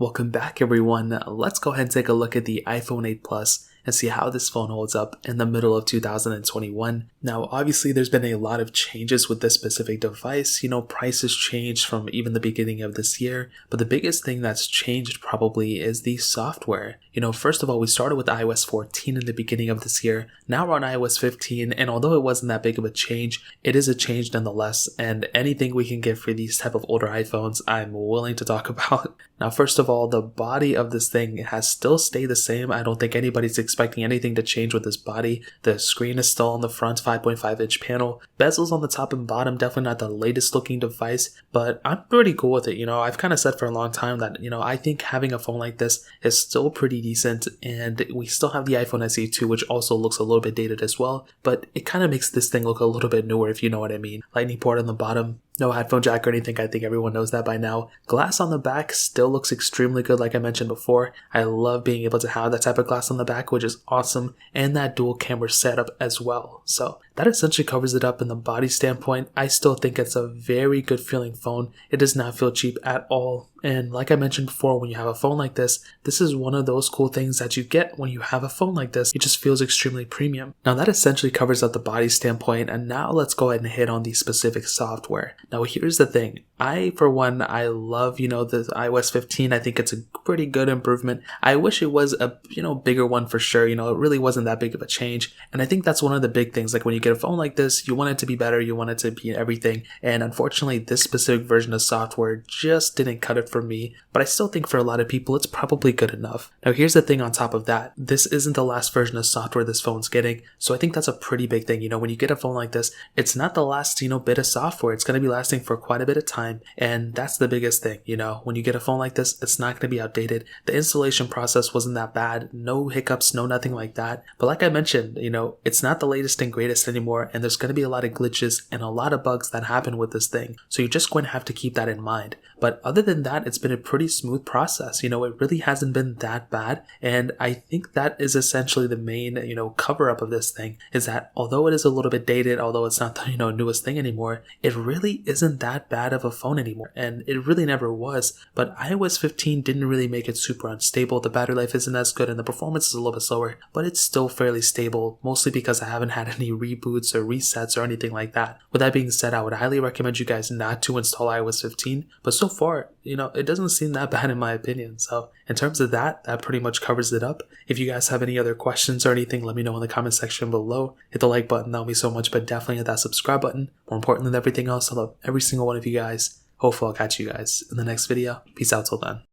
Welcome back everyone. Let's go ahead and take a look at the iPhone 8 Plus and see how this phone holds up in the middle of 2021. Now, obviously there's been a lot of changes with this specific device. Prices changed from even the beginning of this year, but the biggest thing that's changed probably is the software. First of all, we started with iOS 14 in the beginning of this year. Now we're on iOS 15, and although it wasn't that big of a change, it is a change nonetheless, and anything we can get for these type of older iPhones, I'm willing to talk about. Now, first of all, the body of this thing has still stayed the same. I don't think anybody's expecting anything to change with this body. The screen is still on the front 5.5-inch panel. Bezels on the top and bottom, definitely not the latest looking device, but I'm pretty cool with it. I've kind of said for a long time that, I think having a phone like this is still pretty decent, and we still have the iPhone SE 2, which also looks a little bit dated as well, but it kind of makes this thing look a little bit newer, if you know what I mean. Lightning port on the bottom. No headphone jack or anything, I think everyone knows that by now. Glass on the back still looks extremely good like I mentioned before. I love being able to have that type of glass on the back, which is awesome, and that dual camera setup as well. So that essentially covers it up in the body standpoint. I still think it's a very good feeling phone. It does not feel cheap at all. And like I mentioned before, when you have a phone like this is one of those cool things that you get when you have a phone like this. It just feels extremely premium. Now that essentially covers up the body standpoint, and now let's go ahead and hit on the specific software. Now here's the thing. I love, the iOS 15. I think it's a pretty good improvement. I wish it was a, bigger one for sure. It really wasn't that big of a change. And I think that's one of the big things. Like when you get a phone like this, you want it to be better. You want it to be everything. And unfortunately, this specific version of software just didn't cut it for me. But I still think for a lot of people, it's probably good enough. Now, here's the thing on top of that. This isn't the last version of software this phone's getting. So I think that's a pretty big thing. When you get a phone like this, it's not the last, bit of software. It's going to be lasting for quite a bit of time. And that's the biggest thing, when you get a phone like this, it's not going to be outdated. The installation process wasn't that bad. No hiccups, no nothing like that. But like I mentioned, it's not the latest and greatest anymore. And there's going to be a lot of glitches and a lot of bugs that happen with this thing. So you're just going to have to keep that in mind. But other than that, it's been a pretty smooth process. It really hasn't been that bad. And I think that is essentially the main, cover up of this thing, is that although it is a little bit dated, although it's not the, newest thing anymore, it really isn't that bad of a phone anymore. And it really never was. But iOS 15 didn't really make it super unstable. The battery life isn't as good and the performance is a little bit slower, but it's still fairly stable, mostly because I haven't had any reboots or resets or anything like that. With that being said, I would highly recommend you guys not to install iOS 15, but so far, it doesn't seem that bad in my opinion. So in terms of that pretty much covers it up. If you guys have any other questions or anything, let me know in the comment section below. Hit the like button, that'll mean so much, but definitely hit that subscribe button. More important than everything else, I love every single one of you guys. Hopefully I'll catch you guys in the next video. Peace out till then.